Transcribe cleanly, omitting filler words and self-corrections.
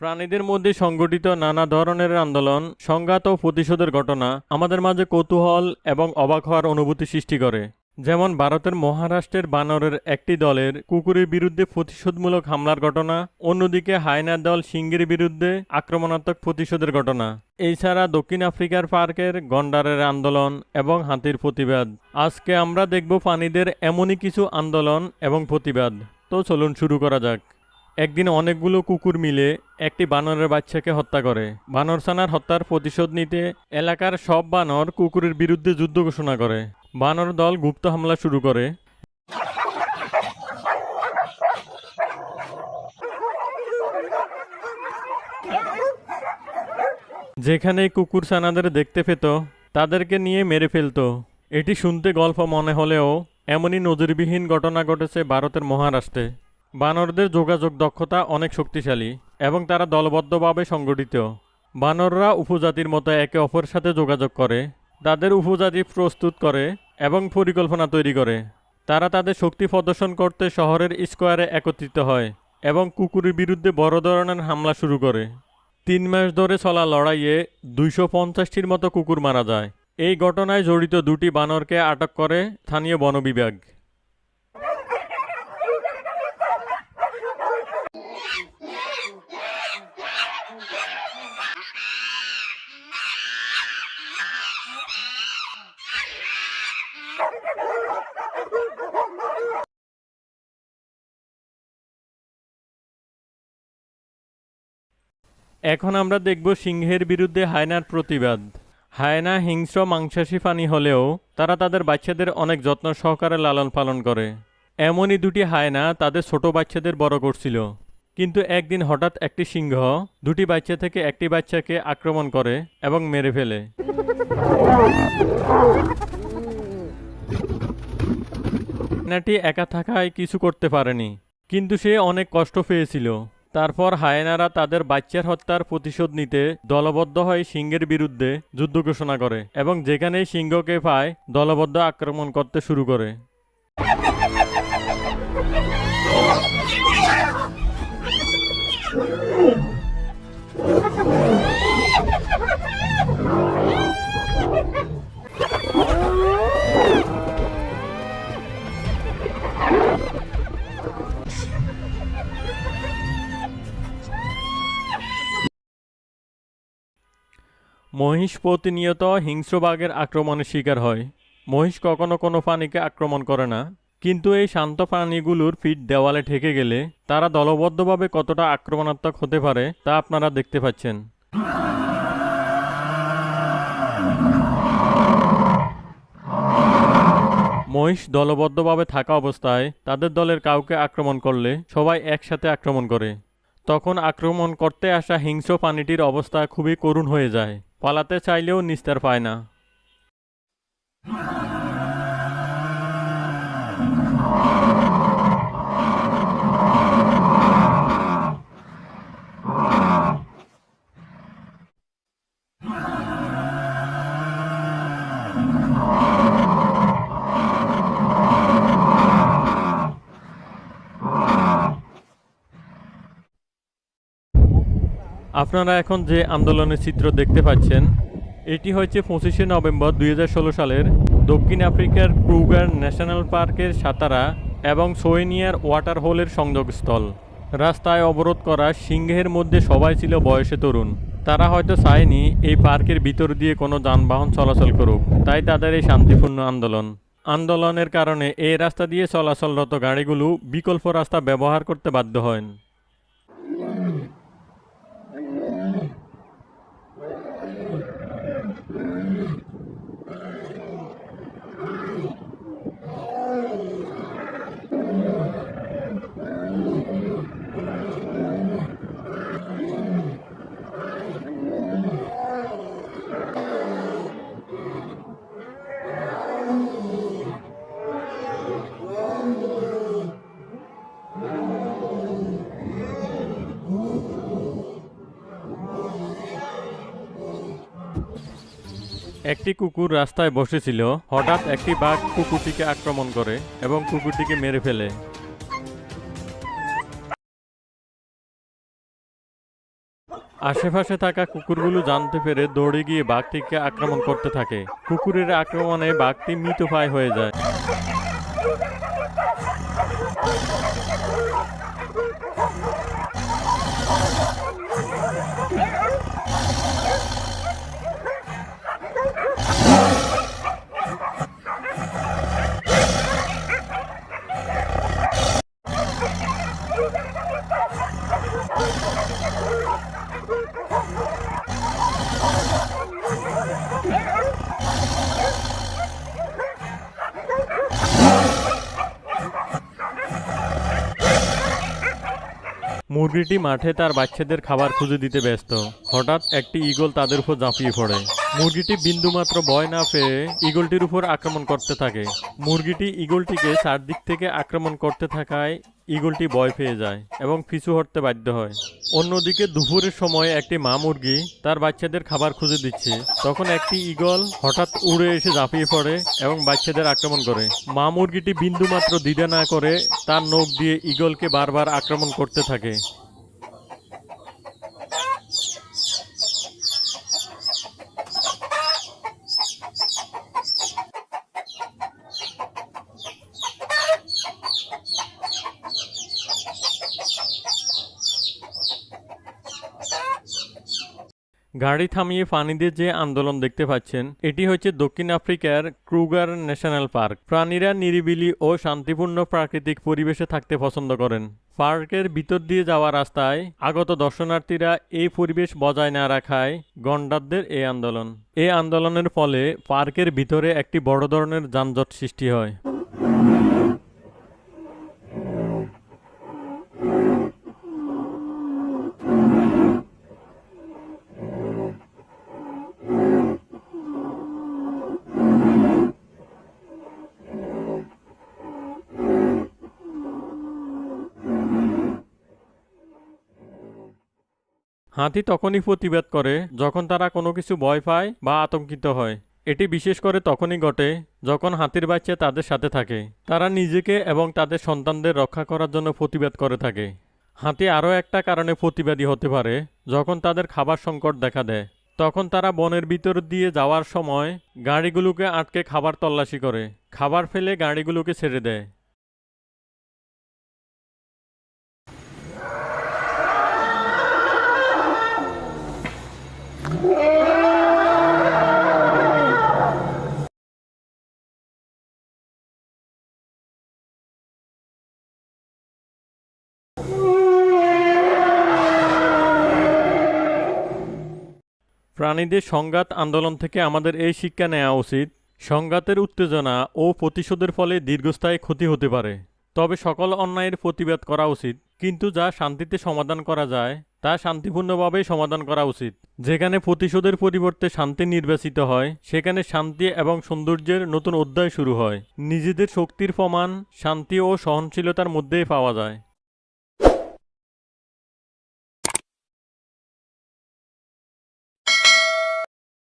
প্রাণীদের মধ্যে সংঘটিত নানা ধরনের আন্দোলন, সংঘাত ও প্রতিশোধের ঘটনা আমাদের মাঝে কৌতূহল এবং অবাক হওয়ার অনুভূতি সৃষ্টি করে। যেমন ভারতের মহারাষ্ট্রের বানরের একটি দলের কুকুরের বিরুদ্ধে প্রতিশোধমূলক হামলার ঘটনা, অন্যদিকে হায়নার দল সিংহের বিরুদ্ধে আক্রমণাত্মক প্রতিশোধের ঘটনা। এছাড়া দক্ষিণ আফ্রিকার পার্কের গন্ডারের আন্দোলন এবং হাতির প্রতিবাদ। আজকে আমরা দেখব প্রাণীদের এমনই কিছু আন্দোলন এবং প্রতিবাদ। তো চলুন শুরু করা যাক। একদিন অনেকগুলো কুকুর মিলে একটি বানরের বাচ্চাকে হত্যা করে। বানরছানার হত্যার প্রতিশোধ নিতে এলাকার সব বানর কুকুরের বিরুদ্ধে যুদ্ধ ঘোষণা করে। বানর দল গুপ্ত হামলা শুরু করে। যেখানে কুকুর ছানাদের দেখতে পেত তাদেরকে নিয়ে মেরে ফেলত। এটি শুনতে গল্প মনে হলেও এমনই নজিরবিহীন ঘটনা ঘটেছে ভারতের মহারাষ্ট্রে। বানরদের যোগাযোগ দক্ষতা অনেক শক্তিশালী এবং তারা দলবদ্ধভাবে সংগঠিত। বানররা উপজাতির মতো একে অপরের সাথে যোগাযোগ করে, তাদের উপজাতি প্রস্তুত করে এবং পরিকল্পনা তৈরি করে। তারা তাদের শক্তি প্রদর্শন করতে শহরের স্কোয়ারে একত্রিত হয় এবং কুকুরের বিরুদ্ধে বড় ধরনের হামলা শুরু করে। 3 মাস ধরে চলা লড়াইয়ে 250টির মতো কুকুর মারা যায়। এই ঘটনায় জড়িত 2টি বানরকে আটক করে স্থানীয় বন বিভাগ। এখন আমরা দেখব সিংহের বিরুদ্ধে হায়নার প্রতিবাদ। হায়না হিংস্র মাংসাশী প্রাণী হলেও তারা তাদের বাচ্চাদের অনেক যত্ন সহকারে লালন পালন করে। এমনই 2টি হায়না তাদের ছোট বাচ্চাদের বড় করছিল। কিন্তু একদিন হঠাৎ একটি সিংহ 2টি বাচ্চা থেকে একটি বাচ্চাকে আক্রমণ করে এবং মেরে ফেলে। হায়নাটি একা থাকায় কিছু করতে পারেনি, কিন্তু সে অনেক কষ্ট পেয়েছিল। তারপর হায়েনারা তাদের বাচ্চার হত্যার প্রতিশোধ নিতে দলবদ্ধ হয়ে সিংহের বিরুদ্ধে যুদ্ধ ঘোষণা করে এবং যেখানেই সিংহকে পায় দলবদ্ধ আক্রমণ করতে শুরু করে। মহিষ প্রতিনিয়ত হিংস্র বাঘের আক্রমণের শিকার হয়। মহিষ কখনো কোনো প্রাণীকে আক্রমণ করে না, কিন্তু এই শান্ত প্রাণীগুলোর পিঠ দেওয়ালে ঠেকে গেলে তারা দলবদ্ধভাবে কতটা আক্রমণাত্মক হতে পারে তা আপনারা দেখতে পাচ্ছেন। মহিষ দলবদ্ধভাবে থাকা অবস্থায় তাদের দলের কাউকে আক্রমণ করলে সবাই একসাথে আক্রমণ করে। তখন আক্রমণ করতে আসা হিংস্র প্রাণীটির অবস্থা খুবই করুণ হয়ে যায়, পালাতে চাইলেও নিস্তার পায় না। আপনারা এখন যে আন্দোলনের চিত্র দেখতে পাচ্ছেন এটি হচ্ছে 25শে নভেম্বর 2016 সালের দক্ষিণ আফ্রিকার ক্রুগার ন্যাশনাল পার্কের সাতারা এবং সোয়েনিয়ার ওয়াটার হোলের সংযোগস্থল। রাস্তায় অবরোধ করা সিংহের মধ্যে সবাই ছিল বয়সে তরুণ। তারা হয়তো চায়নি এই পার্কের ভিতর দিয়ে কোনো যানবাহন চলাচল করুক, তাই তাদের এই শান্তিপূর্ণ আন্দোলনের কারণে এই রাস্তা দিয়ে চলাচলরত গাড়িগুলো বিকল্প রাস্তা ব্যবহার করতে বাধ্য হয়। একটি কুকুর রাস্তায় বসেছিল। হঠাৎ একটি বাঘ কুকুরটিকে আক্রমণ করে এবং কুকুরটিকে মেরে ফেলে। আশেপাশে থাকা কুকুরগুলো জানতে পেরে দৌড়ে গিয়ে বাঘটিকে আক্রমণ করতে থাকে। কুকুরের আক্রমণে বাঘটি মৃতপ্রায় হয়ে যায়। মুরগিটি মাঠে তার বাচ্চাদের খাবার খুঁজে দিতে ব্যস্ত। হঠাৎ একটি ঈগল তাদের উপর ঝাঁপিয়ে পড়ে। মুরগিটি বিন্দুমাত্র ভয় না পেয়ে ঈগলটির উপর আক্রমণ করতে থাকে। মুরগিটি ঈগলটিকে চারদিক থেকে আক্রমণ করতে থাকায় ঈগলটি ভয় পেয়ে যায় এবং পিছু হটতে বাধ্য হয়। অন্যদিকে দুপুরের সময় একটি মা মুরগি তার বাচ্চাদের খাবার খুঁজে দিচ্ছে। তখন একটি ঈগল হঠাৎ উড়ে এসে ঝাঁপিয়ে পড়ে এবং বাচ্চাদের আক্রমণ করে। মা মুরগিটি বিন্দুমাত্র দ্বিধা না করে তার নখ দিয়ে ঈগলকে বারবার আক্রমণ করতে থাকে। গাড়ি থামিয়ে প্রাণীদের যে আন্দোলন দেখতে পাচ্ছেন, এটি হচ্ছে দক্ষিণ আফ্রিকার ক্রুগার ন্যাশনাল পার্ক। প্রাণীরা নিরিবিলি ও শান্তিপূর্ণ প্রাকৃতিক পরিবেশে থাকতে পছন্দ করেন। পার্কের ভিতর দিয়ে যাওয়া রাস্তায় আগত দর্শনার্থীরা এই পরিবেশ বজায় না রাখায় গন্ডারদের এই আন্দোলন। এই আন্দোলনের ফলে পার্কের ভিতরে একটি বড় ধরনের যানজট সৃষ্টি হয়। হাতি তখনই প্রতিবাদ করে যখন তারা কোনো কিছু ভয় পায় বা আতঙ্কিত হয়। এটি বিশেষ করে তখনই ঘটে যখন হাতির বাচ্চা তাদের সাথে থাকে। তারা নিজেকে এবং তাদের সন্তানদের রক্ষা করার জন্য প্রতিবাদ করে থাকে। হাতি আরও একটা কারণে প্রতিবাদী হতে পারে, যখন তাদের খাবার সংকট দেখা দেয়। তখন তারা বনের ভিতর দিয়ে যাওয়ার সময় গাড়িগুলোকে আটকে খাবার তল্লাশি করে, খাবার ফেলে গাড়িগুলোকে ছেড়ে দেয়। প্রাণীদের সংঘাত আন্দোলন থেকে আমাদের এই শিক্ষা নেওয়া উচিত, সংঘাতের উত্তেজনা ও প্রতিশোধের ফলে দীর্ঘস্থায়ী ক্ষতি হতে পারে। তবে সকল অন্যায়ের প্রতিবাদ করা উচিত, কিন্তু যা শান্তিতে সমাধান করা যায় তা শান্তিপূর্ণভাবেই সমাধান করা উচিত। যেখানে প্রতিশোধের পরিবর্তে শান্তি নির্বাচিত হয়, সেখানে শান্তি এবং সৌন্দর্যের নতুন অধ্যায় শুরু হয়। নিজেদের শক্তির প্রমাণ শান্তি ও সহনশীলতার মধ্যেই পাওয়া যায়।